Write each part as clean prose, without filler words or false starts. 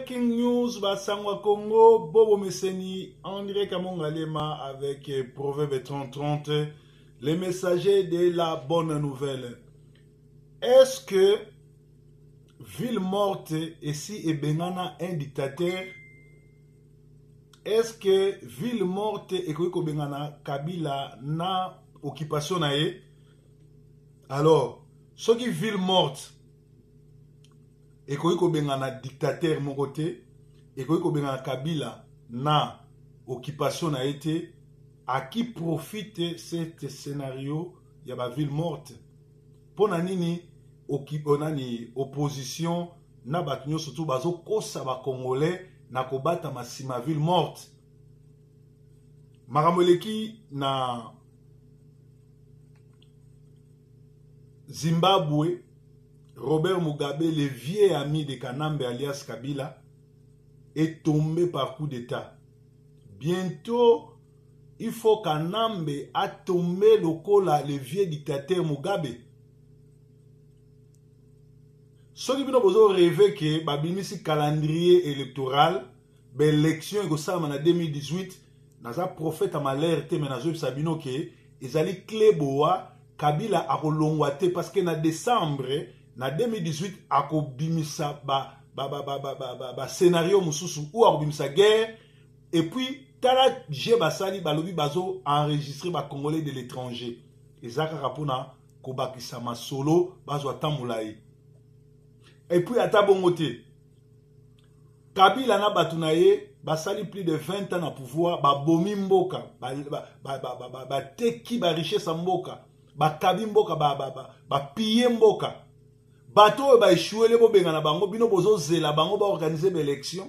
Breaking news, Basangwa Congo, Bobo Messeni, André Kamongalema avec Proverbe 30-30, les messagers de la bonne nouvelle. Est-ce que ville morte ici et Benana un dictateur? Est-ce que ville morte et Koiko Benana Kabila na occupation nae? Alors, ce qui ville morte et Koiko Benana dictateur mon côté et Koiko Benana Kabila na occupation na été, à qui profite cet scénario? Il y a la ville morte. Pour nani opposition na bakinyo surtout bazo kosa ba congolais na kobata masima ville morte. Maramoleki na Zimbabwe, Robert Mugabe, le vieil ami de Kanambe alias Kabila, est tombé par coup d'état. Bientôt, il faut Kanambe a tombé le vieux dictateur Mugabe. Ceux qui ont rêvé que babimisi calendrier électoral, l'élection en 2018, naza prophète à malheur te menazo sabino que ezali kleboa Kabila a kolongwate parce que na décembre na 2018 a kobimisa ba scénario mususu ou a kobimisa guerre et puis tala je basali balobi bazo enregistrer ba congolais de l'étranger ezaka kapuna kobakisa masolo bazo atamulayi et puis ata bongote Kabila na batunaye basali plus de 20 ans na pouvoir babomi mboka teki ba richesse mboka bakabi mboka piller mboka bato ba échouer bo benga na bango bino bozo zela bango ba organiser ba élection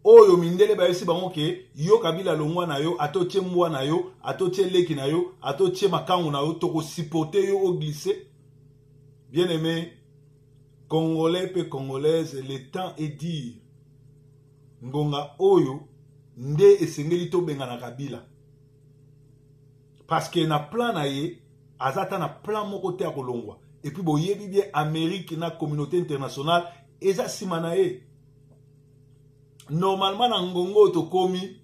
oyo mindele ba yesi bango ke yo Kabila longwa na yo atotie mbwa na yo atotie leki na yo atotie makangu na yo toko supporter yo au glisser. Bien aimé Congolais et Congolaises, le temps est dire ngonga oyo nde esengeli to benga na Kabila parce que na plan na ye azata na plan moko te akolongwa et puis boyebi bien Amérique na communauté internationale eza sima na ye normalement na ngongo to komi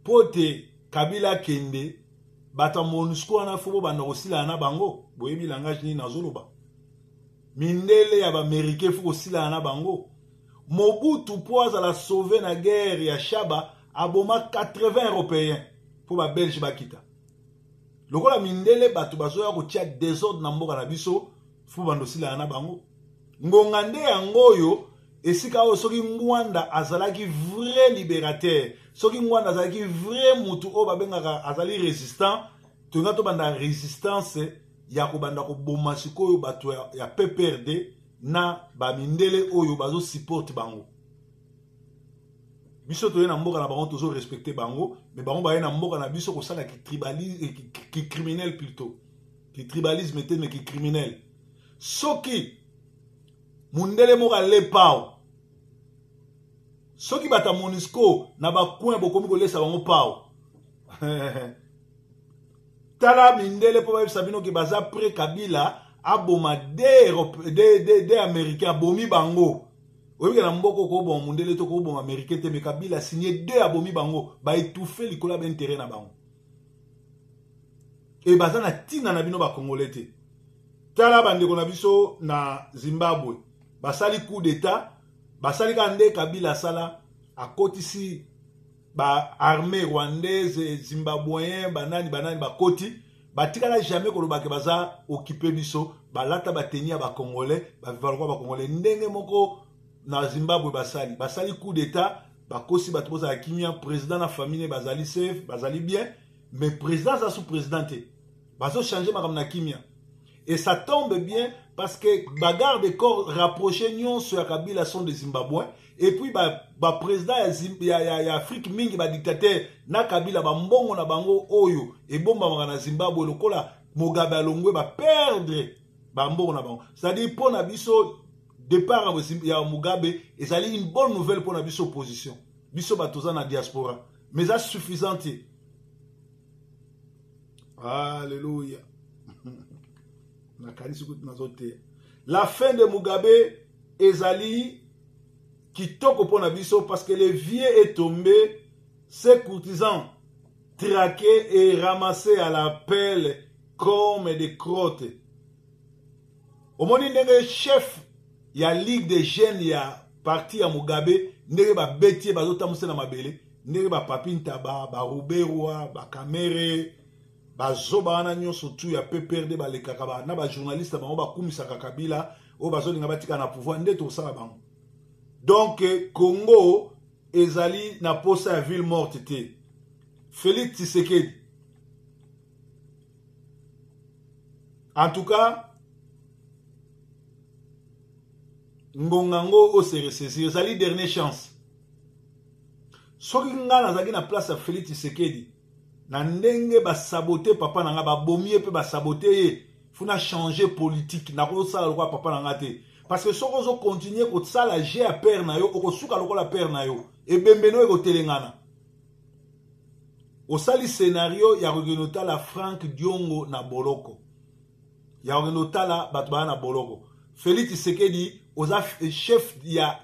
pote Kabila kende bata MONUSCO na fobo banda kosila na bango boyebi langage ni nazoloba mindele ya ba américain fo kosila na bango. Mobutu poise à la sauver na guerre ya Shaba aboma 80 européens pour ba Belge bakita. Lokola mindele batu bazo ya kotia désordre na mboka na biso fu bandosila na bango. Ngonga nde yangoyo esika o soki Ngwanda azalaki vrai libérateur, soki Ngwanda azalaki vrai mutu o babengaka azali résistant, tonga to banda résistance ya ko banda ko boma sikoyo batu ya PPRD na ba mindele oyo bazo support bango. Biso to na mboka na bango tozo respecter bango, mais bango ba na mboka na biso ko sala ki tribalisme ki criminel plutôt. Ki tribalisme était mais ki criminel. Soki mundele moka le pao. Soki bata MONUSCO na ba coin bokomi ko lesa bango pao. Tala mindele po ba sabino ki baza pré Kabila aboma des américains abomi bango oyo na mboko ko bon mundele to ko bon américain te me Kabila signé 2 abomi bango ba étouffer likola ba intérêt na bango et bazana tina na bino ba congolais te tala bandeko na biso na Zimbabwe basali coup d'état basali kande Kabila sala akotisi ba armée rwandaise zimbabwéen banani ba koti batikala jamais kolobake baza occupé biso balata batenia ba congolais ba vivalwa ba congolais ndenge moko na Zimbabwe basali coup d'état bakosi bato boza kimia président na famille bazali safe bazali bien mais président za sous présidenté bazo changer makam na kimia et ça tombe bien parce que bagarre de corps rapprochés nyonso ya Kabila sont des Zimbabwéens et puis ba président ya Afrique mingi ba dictateur na Kabila ba mbongo na bango oyo e bomba na Zimbabwe lokola Mugabe alongwe ba perdre ba mbongo na bango. C'est-à-dire pour na biso départ ya Mugabe ezali une bonne nouvelle pour na biso opposition. Biso batoza na diaspora mais ça suffisante. Alléluia. La fin de Mugabe ezali kitoko pona biso parce que le vieux est tombé, ses courtisans traqués et ramassés à la pelle comme des crottes. Au moment où chef il y a ligue des jeunes, il y a parti à Mugabe, ndenge ba betier bazotamuse na mabele, ndenge ba papinta ba ruberwa, ba kamere, ba zoba wana nyonso tu ya PPRD ba lekaka ba na ba journaliste ba ba kumisaka Kabila, o bazolinga batika na pouvoir nde to sala bango. Donc Congo ezali na posa ya ville morte te. Félix Tshisekedi. En tout cas, Ngongango o se ressaisir, ezali dernière chance. Soki nga nazaki na place ya Félix Tshisekedi, na ndenge ba saboter papa nanga ba bomie pe ba saboter ye, funa changer politique na ko sala lokwa papa nanga te. Parce que soko zo continuer ko sala je a père na yo, ko suka lokola père na yo, e bembeno e ko telengana. Au sali scénario ya regenota la Frank Diongo na Boloko. Ya regenota la batba na Boloko. Félix Tshisekedi oza chef ya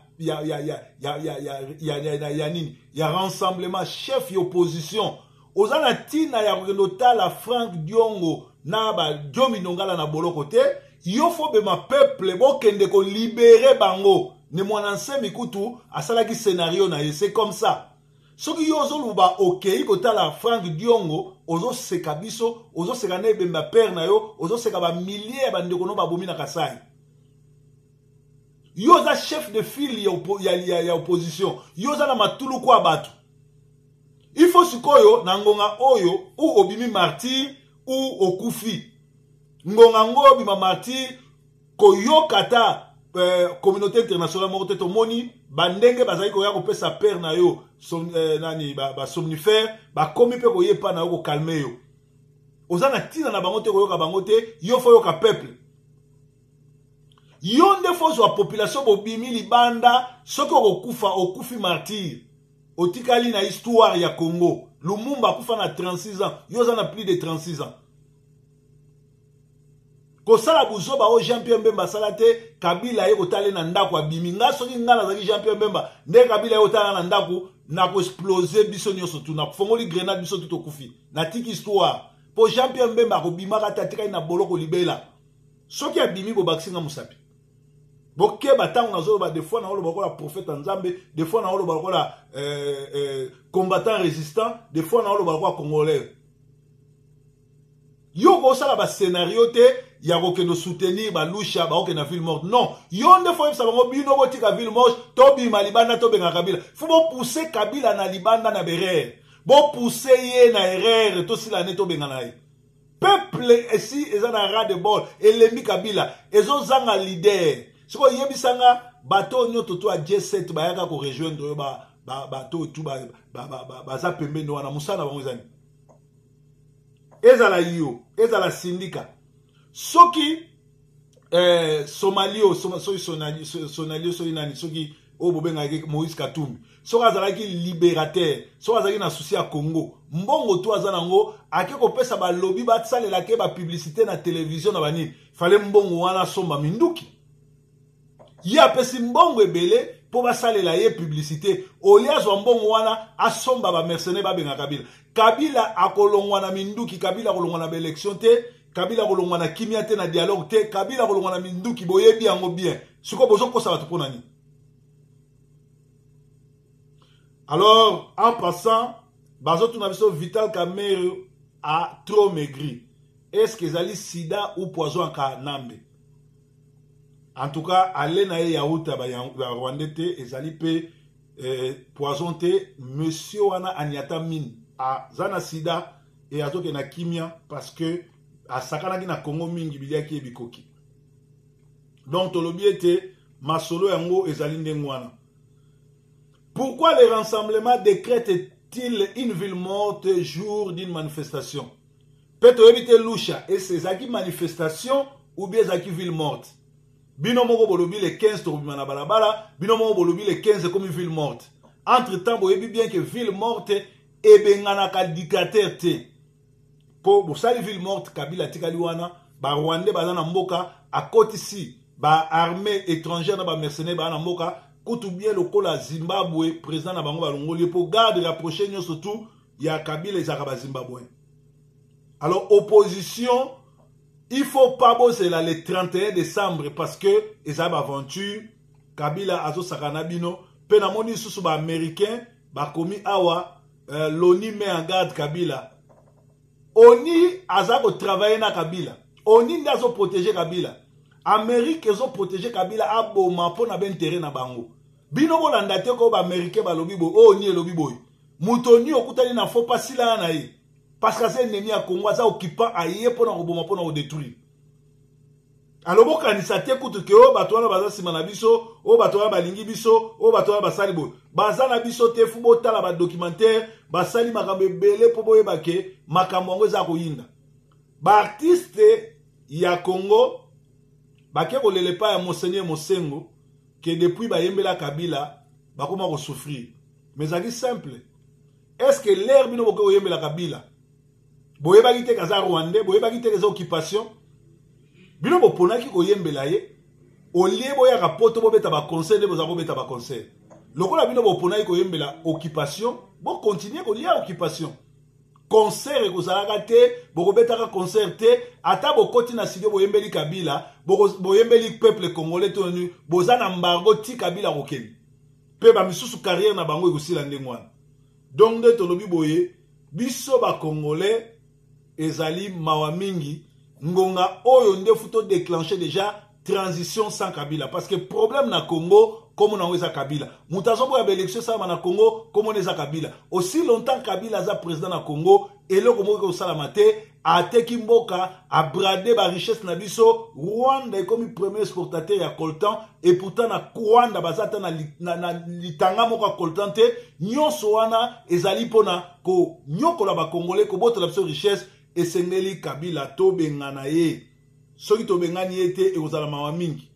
rassemblement, chef de opposition. Oza na tina ya regenota la Frank Diongo na ba Diomi Nongala na Boloko te. Yo fo be ma peuple bo kende ko libérer bango. Ne mwananse mikutu asalaki scénario na ye, c'est comme ça. Soki yo zoluba okei kota la Frank Diongo, ozo seka biso, ozo seka na ebemba père na yo, ozo seka ba milliers ba ndeko no ba bomi na Kasai. Yo za chef de file ya opposition, yo za na matulu kwa batu. Il faut sikoyo na ngonga oyo ou obimi martyr ou okufi. Ngonga ngo bima martyr koyo kata communauté internationale moko te tomoni bandenge bazali koya ko pesa père na yo nani ba somnifère ba komi pe ko yepa na yo ko calmer yo. Ozana tina na bango te ko yoka bango te, yo fo yoka peuple. Yo nde fo zo population bobimi libanda soko okufi martyr. Otikali na histoire ya Congo. Lumumba kufa na 36 ans, yo zana plus de 36 ans. Kosala buzoba o Jean-Pierre Mbemba salate Kabila ye kotale na ndako abimi nga soki nga nazaki Jean-Pierre Mbemba nde Kabila ye kotala na ndako na ko exploser biso nyonso tu na fongoli grenade biso tout okufi na tiki histoire po Jean-Pierre Mbemba ko bimaka tatika na boloko libela soki abimi bo baksinga musapi boke batango nazo ba des fois na oloba kola prophète Nzambe, des fois na oloba kola combattant résistant, des fois na oloba kola congolais. Yo ko sala ba scénario te ya ko kendo soutenir ba lusha ba ko na ville morte. Non, yo nde fo yebisa bango bino botika ville morte, to bima libanda to benga Kabila. Faut bo pousser Kabila na libanda na berere. Bo pousser ye na erreur to sila ne to benga na ye. Peuple ici ezana ras de bol, elemi Kabila, ezo zanga leader. Si vous yebisanga bateau nyoto to a G7 bayaka ko rejoindre bateau tout za pembeni wana musana bango ezani. Ezala yo, ezala syndicat. Soki Somalio soki nani soki o bobenga Moïse Katumbi. Soki azalaki libérateur, soki azalaki na souci ya Congo. Mbongo to azanango akeko pesa ba lobby ba tsalela ke ba publicité na télévision na bani. Fallait mbongo wana somba minduki. Ya pesi mbongo ebele po basalela ye publicité olia zo mbongo wana asomba ba mercenaires ba benga Kabila. Kabila akolongwa na minduki, Kabila akolongwa na élection te, Kabila akolongwa na kimia te na dialogue te, Kabila akolongwa na minduki boyebi yango bien. Siko bozo kosa batu pona ni. Alors en passant, bazo tuna biso Vital Kamerhe a trop maigri. Est-ce que ezali sida ou poison ka nambe? En tout cas, allez na yaouta ba Rwanda te ezali pe poison te monsieur wana anyata mine a zana sida et azoke na kimia parce que a sakana na Congo mingi biliaki ebikoki. Donc tolobi ete masolo yango ezali ndengwana. Pourquoi le rassemblement décrète-t-il une ville morte jour d'une manifestation? Peut-être éviter loucha et c'est zaki manifestation ou bien zaki ville morte. Bino moko bolobi le 15 tobima na balabala, bino moko bolobi le 15 comme ville morte. Entre-temps, vous savez bien que ville morte et bengana ka dictateur te. Pour sali ville morte Kabila tikali wana, ba Rwanda bazana mboka à côté ici, ba armée étrangère na ba mercenaires ba na mboka kutu bien lokola Zimbabwe président na bango balongoli pour garde rapproché nyo surtout ya Kabila ezaka ba Zimbabwe. Alors opposition, il faut pas bosser là le 31 décembre parce que ezaba aventure Kabila azo sakana bino pe na moni susu ba américain ba komi awa l'ONU met en garde Kabila. ONU azako travailler na Kabila. ONU ndazo protéger Kabila. Amérique ezo protéger Kabila aboma po na ben terrain na bango. Bino bolanda te ko ba américain ba lobi boy ONU lobi boy. Mutoni okutani na faut pas sila na ye. Parce que c'est ennemi à Congo ça occupant aye po na roboma po na détruire. Alors bokanisa te kutu ke o bato wana baza sima na biso, o bato wana balingi biso, o bato wana basali boy. Baza na biso te fu botala ba documentaire, basali makambo ebele po boyeba ke makambo ngo za koyinda. Ba artiste ya Congo bake kolele pa ya Monseigneur Mosengo que depuis ba yembela Kabila bakoma ko souffrir. Mais ça dit simple. Est-ce que l'air bino boko yembela Kabila? Boyeba kite kaza Rwanda, boyeba kite les occupations. Bino bo ponaki ko yembela ye. Olie boya rapoto bo beta ba conseil de bo za bo beta ba conseil. Lokola bino bo ponaki ko yembela occupation, bo continuer ko lia occupation. Concert ko zalaka te, bo beta ka concert te, ata bo koti na studio bo yembeli Kabila, bo yembeli peuple congolais tonu, bo za na embargo ti Kabila kokeni. Pe ba misusu carrière na bango ekosila ndengwana. Donc de tolobi boye, biso ba congolais ezali mawa mingi, ngonga oyo nde futo déclencher déjà transition sans Kabila parce que problème na Congo comme on a eu Kabila. Mutazo boya élection ça na Congo comme on est Kabila. Aussi longtemps Kabila za président na Congo et le Congo ko salamate a teki mboka a bradé ba richesse na biso Rwanda comme premier exportateur ya coltan et pourtant na Rwanda bazata na litanga moko coltan te nyonso wana ezali pona ko nyokola ba congolais ko boto la biso richesse et sengeli Kabila to bengana ye. Soki to bengani ete e ozala mawa mingi.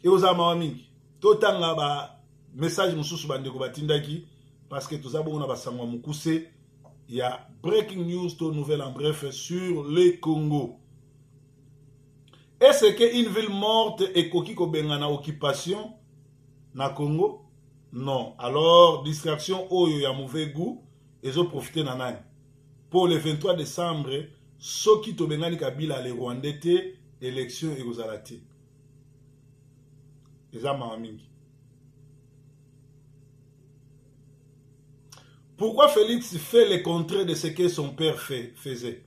Et aux Amamingi, tout le ba message mususu bandeko batindaki parce que tout ça bon on a sangwa mukuse il y a breaking news to nouvelle en bref sur le Congo. Est-ce que une ville morte et koki ko bengana occupation na Congo? Non. Alors distraction oyo ya mauvais goût et ont profité na nani. Pour le 23 décembre, soki to bengani Kabila les Rwandais te élection et aux alati. Pourquoi Félix fait le contraire de ce que son père faisait?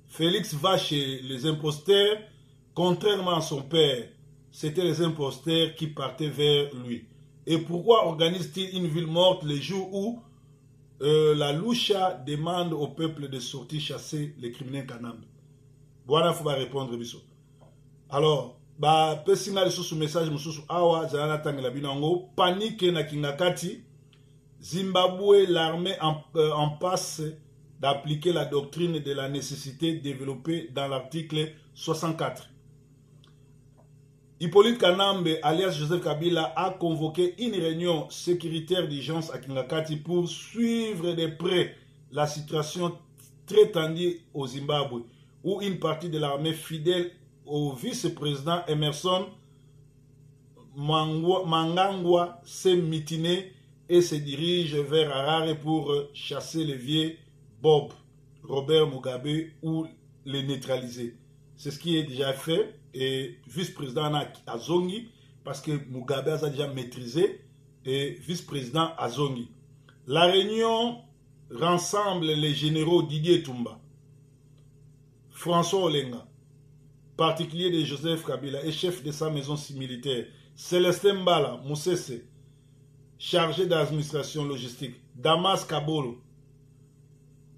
Félix va chez les imposteurs, contrairement à son père, c'était les imposteurs qui partaient vers lui. Et pourquoi organise-t-il une ville morte le jour où la Lucha demande au peuple de sortir chasser les criminels Kanambe? Voilà, il faut répondre. Alors, ba pesinga lisusu message mususu awa zana tangela binango panique na kingakati. Zimbabwe, l'armée en passe d'appliquer la doctrine de la nécessité développée dans l'article 64. Hippolyte Kanambe, alias Joseph Kabila, a convoqué une réunion sécuritaire d'urgence à Kingakati pour suivre de près la situation très tendue au Zimbabwe, où une partie de l'armée fidèle au vice-président Emerson Mnangagwa s'est mutiné et se dirige vers Harare pour chasser le vieux Bob Robert Mugabe ou les neutraliser. C'est ce qui est déjà fait et vice-président Azongi parce que Mugabe a déjà maîtrisé et vice-président Azongi. La réunion rassemble les généraux Didier Tumba, François Olenga, particulier de Joseph Kabila et chef de sa maison militaire, Célestin Mbala Moussese, chargé d'administration logistique, Damas Kabolo,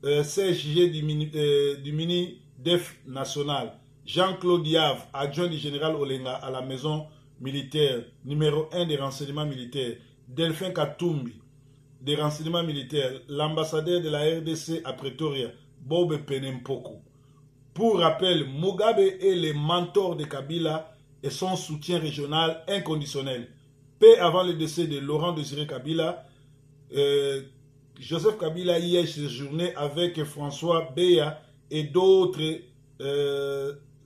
CSG du mini-DEF national, Jean-Claude Diave, adjoint du général Olenga à la maison militaire, numéro 1 des renseignements militaires, Delphin Katumbi, des renseignements militaires, l'ambassadeur de la RDC à Pretoria, Bob Penempoko. Pour rappel, Mugabe est le mentor de Kabila et son soutien régional inconditionnel. Peu avant le décès de Laurent Désiré Kabila, Joseph Kabila y est séjourné avec François Beya et d'autres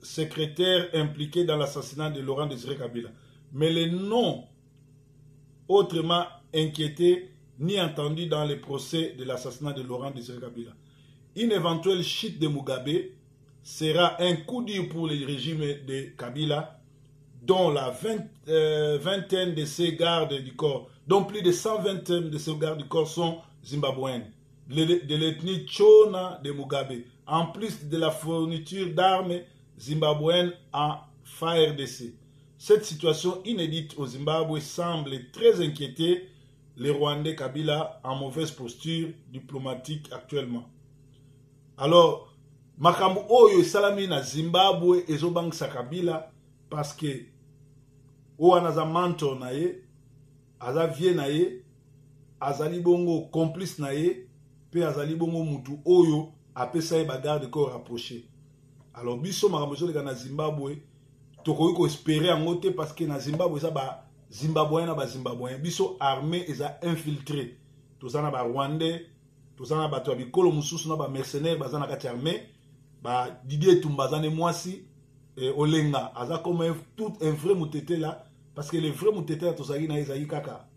secrétaires impliqués dans l'assassinat de Laurent Désiré Kabila. mais les noms autrement inquiétés ni entendus dans les procès de l'assassinat de Laurent Désiré Kabila. Une éventuelle chute de Mugabe sera un coup dur pour le régime de Kabila, dont la vingtaine de ses gardes du corps, dont plus de 120 de ses gardes du corps sont zimbabwéennes, de l'ethnie Chona de Mugabe, en plus de la fourniture d'armes zimbabwéennes en FARDC. Cette situation inédite au Zimbabwe semble très inquiéter les Rwandais Kabila en mauvaise posture diplomatique actuellement. Alors, makambo oyo salami na Zimbabwe ezobangisa Kabila parce que oyo aza mentor na ye, aza vie na ye, azali bongo complice na ye, pe azali bongo mutu oyo apesa ye bagarde corps rapproché. Alors biso makambo ezoleka na Zimbabwe tokoki ko espérer yango te parce que na Zimbabwe eza ba Zimbabwéen na ba Zimbabwéen, biso armée eza infiltré. Toza na ba Rwandais, toza na bato ya bikolo mususu na ba mercenaires baza na kati armée, ba Didier Tumba zane mwasi Olenga aza comme tout un vrai mutete là parce que le vrai mutete là tozali na ezali kaka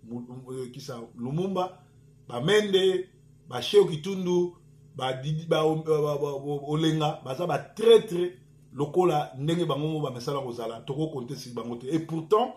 kisa Lumumba, ba Mende, ba Sheo Kitundu, ba Didi ba Olenga baza ba traître lokola ndenge bango ba mesala kozala toko compter si bango te. Et pourtant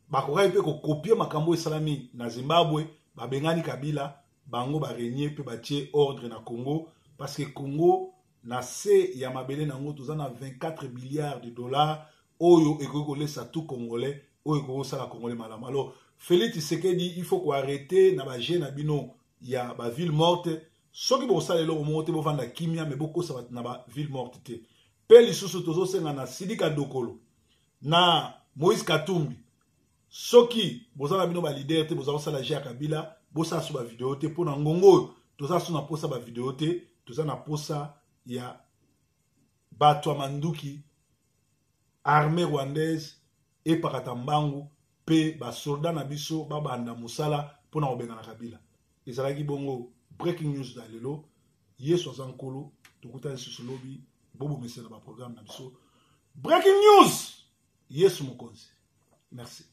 bakoka pe ko copier makambo esalami na Zimbabwe, ba bengani Kabila bango ba régner pe ba tie ordre na Congo parce que Congo na se ya mabele nango toza na 24 milliards de dollars oyo ekoko lesa tout congolais oyo ekoko sala congolais malamu. Alors Félix Tshisekedi il faut ko arrêter na ba jeune bino ya ba ville morte soki bo sala lo monte bo vanda kimia mais boko sa na ba ville morte te. Pe lisusu tozo senga na Sidika Dokolo na Moïse Katumbi soki bozala bino ba leader te bozala sala ja Kabila bosa su ba vidéo te pona ngongo toza su na posa ba vidéo te toza na posa ya bato ya manduki armée rwandaise et pakatambangu pe ba soldat na biso babanda musala pona obenga na Kabila ezalaki bongo breaking news da lelo yeso zankolo tukuta susu lobi bobo mesela ba programme na biso breaking news yesu mokonzi merci.